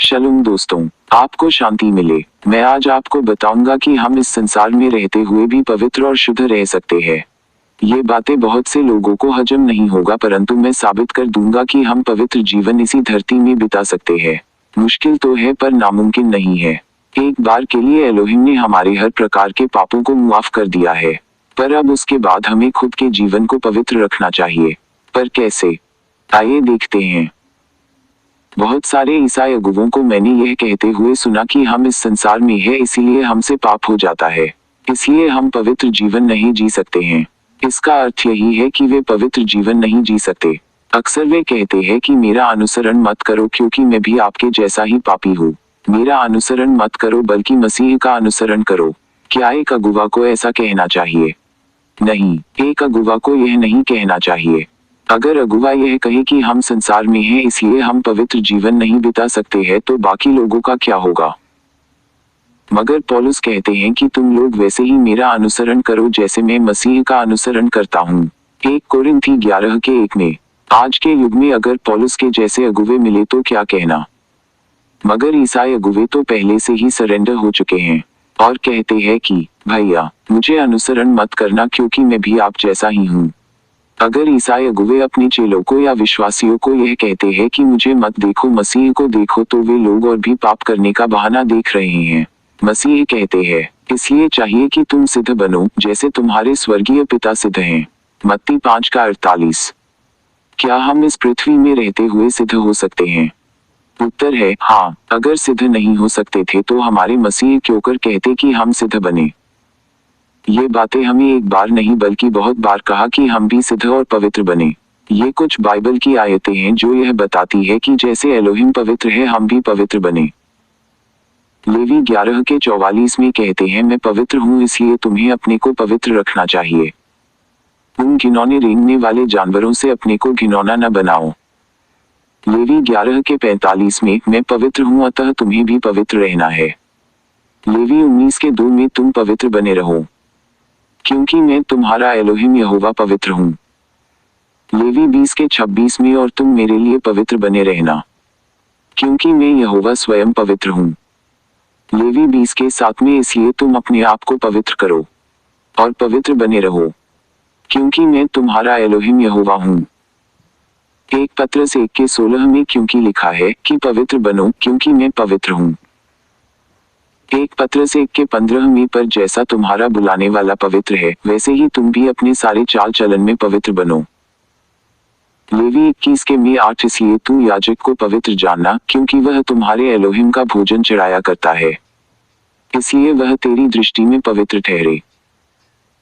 शलोम दोस्तों, आपको शांति मिले। मैं आज आपको बताऊंगा कि हम इस संसार में रहते हुए भी पवित्र और शुद्ध रह सकते हैं। ये बातें बहुत से लोगों को हजम नहीं होगा, परंतु मैं साबित कर दूंगा कि हम पवित्र जीवन इसी धरती में बिता सकते हैं। मुश्किल तो है पर नामुमकिन नहीं है। एक बार के लिए एलोहिम ने हमारे हर प्रकार के पापों को माफ कर दिया है, पर अब उसके बाद हमें खुद के जीवन को पवित्र रखना चाहिए। पर कैसे? आइए देखते हैं। बहुत सारे ईसाई अगुवों को मैंने यह कहते हुए सुना कि हम इस संसार में हैं, इसीलिए हमसे पाप हो जाता है, इसलिए हम पवित्र जीवन नहीं जी सकते हैं। इसका अर्थ यही है कि वे पवित्र जीवन नहीं जी सकते। अक्सर वे कहते हैं कि मेरा अनुसरण मत करो क्योंकि मैं भी आपके जैसा ही पापी हूँ। मेरा अनुसरण मत करो बल्कि मसीह का अनुसरण करो। क्या एक अगुवा को ऐसा कहना चाहिए? नहीं, एक अगुवा को यह नहीं कहना चाहिए। अगर अगुवा यह कहे कि हम संसार में हैं इसलिए हम पवित्र जीवन नहीं बिता सकते हैं, तो बाकी लोगों का क्या होगा? मगर पौलुस कहते हैं कि तुम लोग वैसे ही मेरा अनुसरण करो जैसे मैं मसीह का अनुसरण करता हूँ। 1 कोरिन्थी 11:1 में। आज के युग में अगर पौलुस के जैसे अगुवे मिले तो क्या कहना। मगर ईसाई अगुवे तो पहले से ही सरेंडर हो चुके हैं और कहते हैं कि भैया मुझे अनुसरण मत करना क्योंकि मैं भी आप जैसा ही हूँ। अगर ईसाई अगुवे अपने चेलों को या विश्वासियों को यह कहते हैं कि मुझे मत देखो मसीह को देखो, तो वे लोग और भी पाप करने का बहाना देख रहे हैं। मसीह कहते हैं, इसलिए चाहिए कि तुम सिद्ध बनो जैसे तुम्हारे स्वर्गीय पिता सिद्ध हैं। मत्ती 5:48। क्या हम इस पृथ्वी में रहते हुए सिद्ध हो सकते हैं? उत्तर है हाँ। अगर सिद्ध नहीं हो सकते थे तो हमारे मसीह क्यों कर कहते कि हम सिद्ध बने। ये बातें हमें एक बार नहीं बल्कि बहुत बार कहा कि हम भी सिद्ध और पवित्र बने। ये कुछ बाइबल की आयतें हैं जो यह बताती है कि जैसे एलोहिम पवित्र है हम भी पवित्र बने। लेवी 11:44 में कहते हैं, मैं पवित्र हूँ इसलिए तुम्हें अपने को पवित्र रखना चाहिए। उन घिनौने रेंगने वाले जानवरों से अपने को घिनौना न बनाओ। लेवी 11:45 में, मैं पवित्र हूँ अतः तुम्हें भी पवित्र रहना है। लेवी 19:2 में, तुम पवित्र बने रहो क्योंकि मैं तुम्हारा एलोहिम यहोवा पवित्र हूँ। लेवी 20:26 में, और तुम मेरे लिए पवित्र बने रहना क्योंकि मैं यहोवा स्वयं पवित्र हूँ। लेवी 20:7 में, इसलिए तुम अपने आप को पवित्र करो और पवित्र बने रहो क्योंकि मैं तुम्हारा एलोहिम यहोवा हूँ। 1 पत्रस 1:16 में क्योंकि लिखा है कि पवित्र बनो क्योंकि मैं पवित्र हूँ। 1 पत्रस 1:15 में, पर जैसा तुम्हारा बुलाने वाला पवित्र है वैसे ही तुम भी अपने सारे चाल चलन में पवित्र बनो। लेवी 21:8, इसलिए तू याजक को पवित्र जानना क्योंकि वह तुम्हारे एलोहिम का भोजन चढ़ाया करता है, इसलिए वह तेरी दृष्टि में पवित्र ठहरे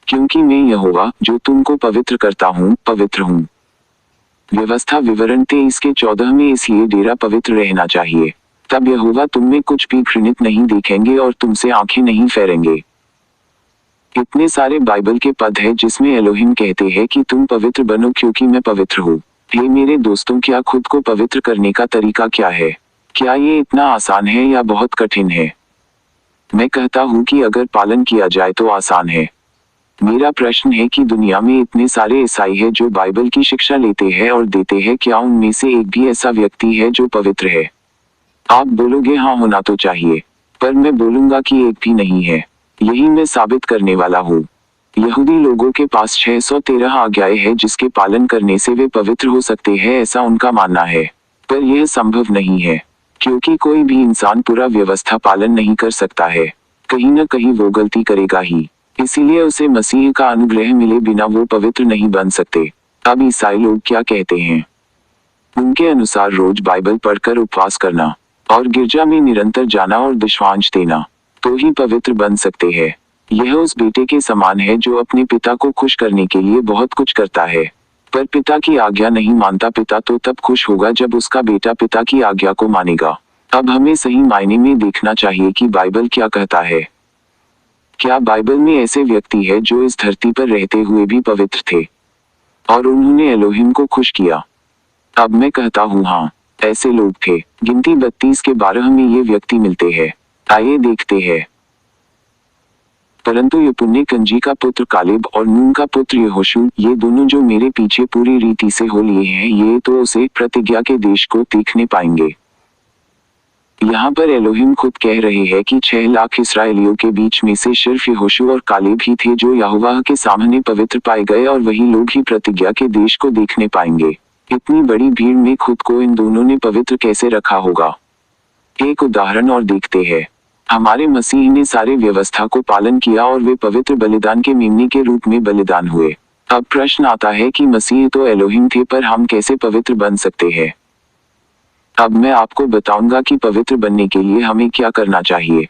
क्योंकि मैं यहोवा जो तुमको पवित्र करता हूँ पवित्र हूँ। व्यवस्था विवरण 23:14 में, इसलिए डेरा पवित्र रहना चाहिए, तब यहोवा तुम में कुछ भी घृणित नहीं देखेंगे और तुमसे आंखें नहीं फेरेंगे। इतने सारे बाइबल के पद है जिसमें एलोहिम कहते हैं कि तुम पवित्र बनो क्योंकि मैं पवित्र हूँ। हे मेरे दोस्तों, क्या खुद को पवित्र करने का तरीका क्या है? क्या ये इतना आसान है या बहुत कठिन है? मैं कहता हूँ कि अगर पालन किया जाए तो आसान है। मेरा प्रश्न है कि दुनिया में इतने सारे ईसाई हैं जो बाइबल की शिक्षा लेते हैं और देते हैं, क्या उनमें से एक भी ऐसा व्यक्ति है जो पवित्र है? आप बोलोगे हाँ होना तो चाहिए, पर मैं बोलूंगा कि एक भी नहीं है। यही मैं साबित करने वाला हूँ। यहूदी लोगों के पास 613 आज्ञाएं हैं जिसके पालन करने से वे पवित्र हो सकते हैं, ऐसा उनका मानना है। पर यह संभव नहीं है क्योंकि कोई भी इंसान पूरा व्यवस्था पालन नहीं कर सकता है। कहीं न कहीं वो गलती करेगा ही, इसीलिए उसे मसीह का अनुग्रह मिले बिना वो पवित्र नहीं बन सकते। अब ईसाई लोग क्या कहते हैं? उनके अनुसार रोज बाइबल पढ़कर उपवास करना और गिरजा में निरंतर जाना और दशवांश देना तो ही पवित्र बन सकते हैं। यह उस बेटे के समान है जो अपने पिता को खुश करने के लिए बहुत कुछ करता है, पर पिता की आज्ञा नहीं मानता। पिता तो तब खुश होगा जब उसका बेटा पिता की आज्ञा को मानेगा। अब हमें सही मायने में देखना चाहिए कि बाइबल क्या कहता है। क्या बाइबल में ऐसे व्यक्ति है जो इस धरती पर रहते हुए भी पवित्र थे और उन्होंने एलोहिम को खुश किया? अब मैं कहता हूँ हाँ, ऐसे लोग थे। गिनती 32:12 में ये व्यक्ति मिलते हैं। आइए देखते हैं। परंतु यपुन्ने कंजी का पुत्र कालेब और नून का पुत्र यहोशू, ये दोनों जो मेरे पीछे पूरी रीति से हो लिए हैं, ये तो उसे प्रतिज्ञा के देश को देखने पाएंगे। यहाँ पर एलोहिम खुद कह रहे हैं कि 6 लाख इसराइलियों के बीच में से सिर्फ यहोशू और कालेब ही थे जो यहोवा के सामने पवित्र पाए गए और वही लोग ही प्रतिज्ञा के देश को देखने पाएंगे। इतनी बड़ी भीड़ में खुद को इन दोनों ने पवित्र कैसे रखा होगा? एक उदाहरण और देखते हैं। हमारे मसीह ने सारे व्यवस्था को पालन किया और वे पवित्र बलिदान के मेमने के रूप में बलिदान हुए। अब प्रश्न आता है कि मसीह तो एलोहिम थे, पर हम कैसे पवित्र बन सकते हैं? अब मैं आपको बताऊंगा कि पवित्र बनने के लिए हमें क्या करना चाहिए।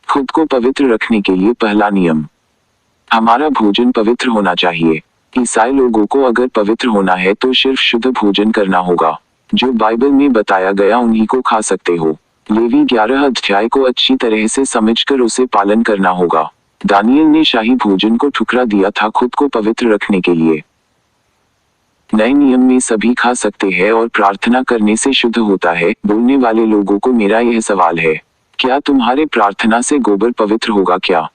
खुद को पवित्र रखने के लिए पहला नियम, हमारा भोजन पवित्र होना चाहिए। ईसाई लोगों को अगर पवित्र होना है तो सिर्फ शुद्ध भोजन करना होगा। जो बाइबल में बताया गया उन्हीं को खा सकते हो। लेवी 11 अध्याय को अच्छी तरह से समझकर उसे पालन करना होगा। दानियल ने शाही भोजन को ठुकरा दिया था खुद को पवित्र रखने के लिए। नए नियम में सभी खा सकते हैं और प्रार्थना करने से शुद्ध होता है। बोलने वाले लोगों को मेरा यह सवाल है, क्या तुम्हारे प्रार्थना से गोबर पवित्र होगा क्या?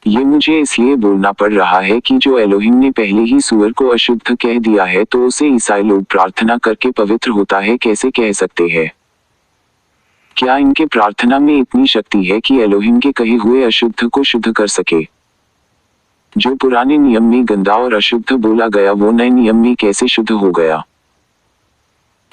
ये मुझे इसलिए बोलना पड़ रहा है कि जो एलोहिम ने पहले ही सूअर को अशुद्ध कह दिया है तो उसे ईसाई लोग प्रार्थना करके पवित्र होता है कैसे कह सकते हैं? क्या इनके प्रार्थना में इतनी शक्ति है कि एलोहिम के कहे हुए अशुद्ध को शुद्ध कर सके? जो पुराने नियम में गंदा और अशुद्ध बोला गया वो नए नियम में कैसे शुद्ध हो गया?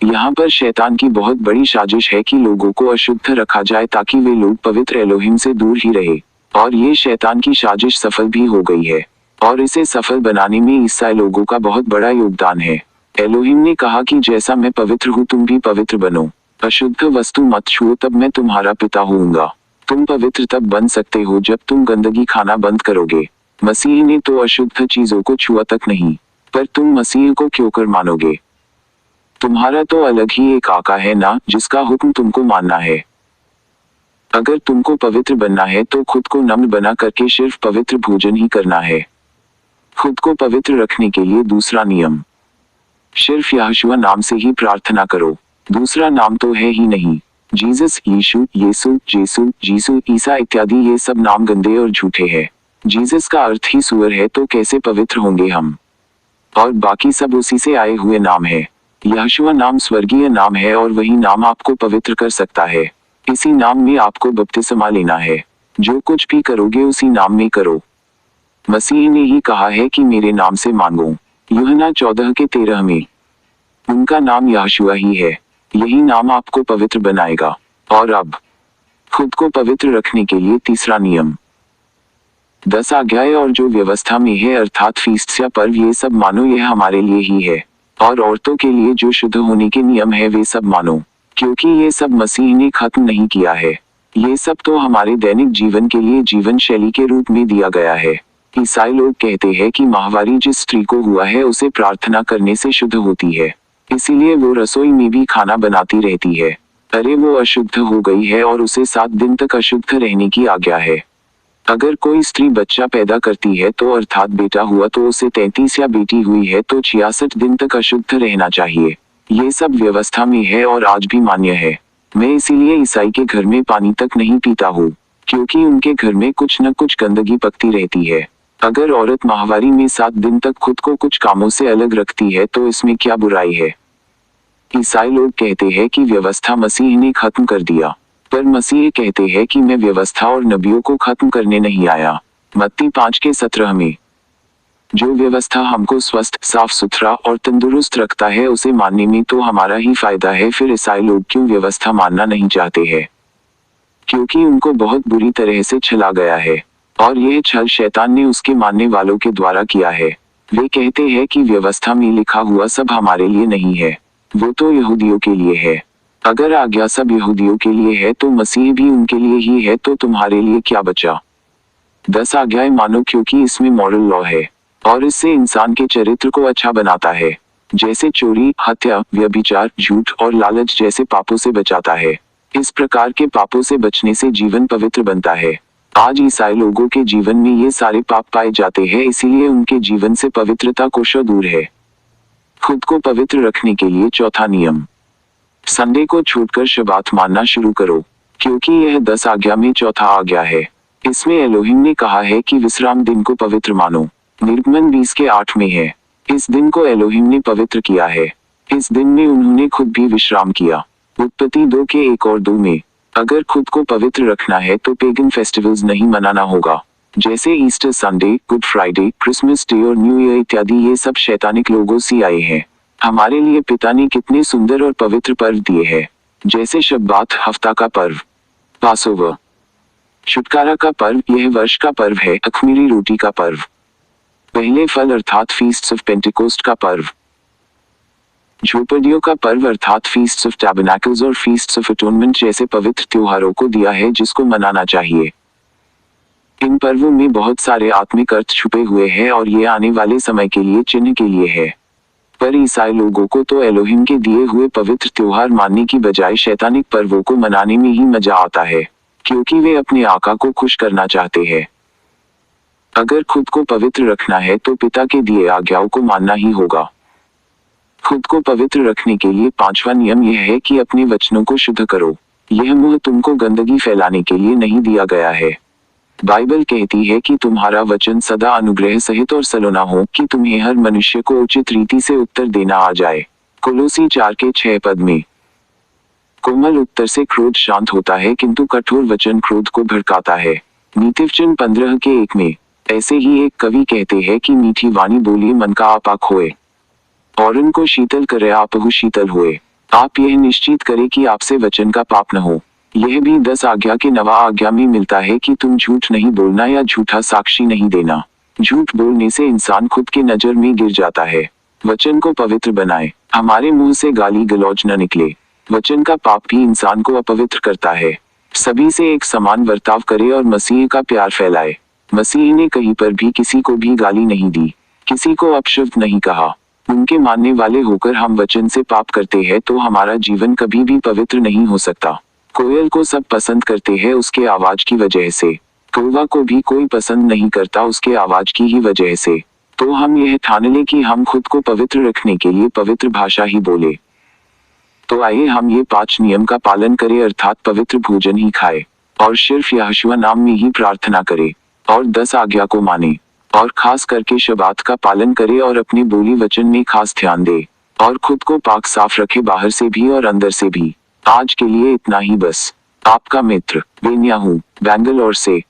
यहाँ पर शैतान की बहुत बड़ी साजिश है कि लोगों को अशुद्ध रखा जाए ताकि वे लोग पवित्र एलोहिम से दूर ही रहे। और ये शैतान की साजिश सफल भी हो गई है और इसे सफल बनाने में ईसाई लोगों का बहुत बड़ा योगदान है। एलोहिम ने कहा कि जैसा मैं पवित्र हूँ तुम भी पवित्र बनो। अशुद्ध वस्तु मत छुओ तब मैं तुम्हारा पिता होऊंगा। तुम पवित्र तब बन सकते हो जब तुम गंदगी खाना बंद करोगे। मसीह ने तो अशुद्ध चीजों को छुआ तक नहीं, पर तुम मसीह को क्यों कर मानोगे? तुम्हारा तो अलग ही एक आका है ना जिसका हुक्म तुमको मानना है। अगर तुमको पवित्र बनना है तो खुद को नम्र बना करके सिर्फ पवित्र भोजन ही करना है। खुद को पवित्र रखने के लिए दूसरा नियम, सिर्फ यहोशू नाम से ही प्रार्थना करो। दूसरा नाम तो है ही नहीं। जीसस, यीशु, येसु, जेसु, जीसु, ईसा इत्यादि ये सब नाम गंदे और झूठे हैं। जीसस का अर्थ ही सूअर है तो कैसे पवित्र होंगे हम? और बाकी सब उसी से आए हुए नाम है। यहोशू नाम स्वर्गीय नाम है और वही नाम आपको पवित्र कर सकता है। इसी नाम में आपको बपतिस्मा लेना है। जो कुछ भी करोगे उसी नाम में करो। मसीह ने ही कहा है कि मेरे नाम से मांगो। यूहन्ना 14 के 13 में उनका नाम यहोशू ही है। यही नाम आपको पवित्र बनाएगा। और अब खुद को पवित्र रखने के लिए तीसरा नियम, 10 आज्ञाएं और जो व्यवस्था में है अर्थात फीस्ट या पर्व ये सब मानो, यह हमारे लिए ही है। और औरतों के लिए जो शुद्ध होने के नियम है वे सब मानो, क्योंकि ये सब मसीह ने खत्म नहीं किया है। ये सब तो हमारे दैनिक जीवन के लिए जीवन शैली के रूप में दिया गया है। ईसाई लोग कहते हैं कि माहवारी जिस स्त्री को हुआ है उसे प्रार्थना करने से शुद्ध होती है, इसीलिए वो रसोई में भी खाना बनाती रहती है। अरे वो अशुद्ध हो गई है और उसे 7 दिन तक अशुद्ध रहने की आज्ञा है। अगर कोई स्त्री बच्चा पैदा करती है तो अर्थात बेटा हुआ तो उसे 33 या बेटी हुई है तो 66 दिन तक अशुद्ध रहना चाहिए। ये सब व्यवस्था में है और आज भी मान्य है। मैं इसीलिए ईसाई के घर में पानी तक नहीं पीता हूँ, क्योंकि उनके घर में कुछ न कुछ गंदगी पकती रहती है। अगर औरत माहवारी में 7 दिन तक खुद को कुछ कामों से अलग रखती है तो इसमें क्या बुराई है? ईसाई लोग कहते हैं कि व्यवस्था मसीह ने खत्म कर दिया, पर मसीह कहते हैं कि मैं व्यवस्था और नबियों को खत्म करने नहीं आया। मत्ती 5 के 17 में जो व्यवस्था हमको स्वस्थ, साफ सुथरा और तंदुरुस्त रखता है उसे मानने में तो हमारा ही फायदा है। फिर ईसाई लोग क्यों व्यवस्था मानना नहीं चाहते हैं? क्योंकि उनको बहुत बुरी तरह से छला गया है और यह छल शैतान ने उसके मानने वालों के द्वारा किया है। वे कहते हैं कि व्यवस्था में लिखा हुआ सब हमारे लिए नहीं है, वो तो यहूदियों के लिए है। अगर आज्ञा सब यहूदियों के लिए है तो मसीह भी उनके लिए ही है, तो तुम्हारे लिए क्या बचा? 10 आज्ञाएं मानो क्योंकि इसमें मॉरल लॉ है और इससे इंसान के चरित्र को अच्छा बनाता है, जैसे चोरी, हत्या, व्यभिचार, झूठ और लालच जैसे पापों से बचाता है। इस प्रकार के पापों से बचने से जीवन पवित्र बनता है। आज ईसाई लोगों के जीवन में ये सारे पाप पाए जाते हैं, इसीलिए उनके जीवन से पवित्रता कोसों दूर है। खुद को पवित्र रखने के लिए चौथा नियम, संडे को छोड़कर शबात मानना शुरू करो, क्योंकि यह 10 आज्ञा में चौथा आज्ञा है। इसमें एलोहिम ने कहा है कि विश्राम दिन को पवित्र मानो। निर्गमन 20 के 8 में है। इस दिन को एलोहिम ने पवित्र किया है। इस दिन में उन्होंने खुद भी विश्राम किया। उत्पत्ति 2 के 1 और 2 में अगर खुद को पवित्र रखना है तो पेगन फेस्टिवल्स नहीं मनाना होगा, जैसे Easter Sunday, good Friday, Christmas day और न्यू ईयर इत्यादि। ये सब शैतानिक लोगों से आए हैं। हमारे लिए पिता ने कितने सुंदर और पवित्र पर्व दिए हैं, जैसे शब्बात, हफ्ता का पर्व, पासोवर, छुटकारा का पर्व, यह वर्ष का पर्व है, अख़मीरी रोटी का पर्व, पहले फल अर्थात फीस्ट्स ऑफ पेंटिकोस्ट का पर्व, झोपड़ियों का पर्व अर्थात फीस्ट्स ऑफ टैबरनैकल्स और फीस्ट्स ऑफ अटोनमेंट जैसे पवित्र त्योहारों को दिया है जिसको मनाना चाहिए। इन पर्वों में बहुत सारे आत्मिक अर्थ छुपे हुए हैं और ये आने वाले समय के लिए चिन्ह के लिए है। पर ईसाई लोगों को तो एलोहिम के दिए हुए पवित्र त्योहार मानने की बजाय शैतानिक पर्वों को मनाने में ही मजा आता है, क्योंकि वे अपने आका को खुश करना चाहते हैं। अगर खुद को पवित्र रखना है तो पिता के दिए आज्ञाओं को मानना ही होगा। खुद को पवित्र रखने के लिए 5वां नियम यह है कि अपने वचनों को शुद्ध करो। यह मुंह तुमको गंदगी फैलाने के लिए नहीं दिया गया है। बाइबल कहती है कि तुम्हारा वचन सदा अनुग्रह सहित और सलोना हो कि तुम्हें हर मनुष्य को उचित रीति से उत्तर देना आ जाए। कोलोसी 4 के 6 पद में कोमल उत्तर से क्रोध शांत होता है किंतु कठोर वचन क्रोध को भड़काता है। नीतिवचन 15 के 1 में ऐसे ही एक कवि कहते हैं कि मीठी वाणी बोलिए मन का आपाक होए और उनको शीतल करे आपहु शीतल होए। आप यह निश्चित करें कि आपसे वचन का पाप न हो। यह भी 10 आज्ञा के 9वां आज्ञा में मिलता है कि तुम झूठ नहीं बोलना या झूठा साक्षी नहीं देना। झूठ बोलने से इंसान खुद के नजर में गिर जाता है। वचन को पवित्र बनाए, हमारे मुंह से गाली गलौज न निकले। वचन का पाप भी इंसान को अपवित्र करता है। सभी से एक समान बर्ताव करे और मसीह का प्यार फैलाए। मसीह ने कहीं पर भी किसी को भी गाली नहीं दी, किसी को अपशब्द नहीं कहा। उनके मानने वाले होकर हम वचन से पाप करते हैं तो हमारा जीवन कभी भी पवित्र नहीं हो सकता। कोयल को सब पसंद करते हैं उसके आवाज की वजह से, कौवा को भी कोई पसंद नहीं करता उसके आवाज की ही वजह से। तो हम यह ठान लें कि हम खुद को पवित्र रखने के लिए पवित्र भाषा ही बोले। तो आइए हम ये 5 नियम का पालन करें अर्थात पवित्र भोजन ही खाए और सिर्फ यहोशुआ नाम में ही प्रार्थना करे और 10 आज्ञा को माने और खास करके शबात का पालन करे और अपनी बोली वचन में खास ध्यान दे और खुद को पाक साफ रखे बाहर से भी और अंदर से भी। आज के लिए इतना ही बस। आपका मित्र बेन्याहू, बैंगलोर से।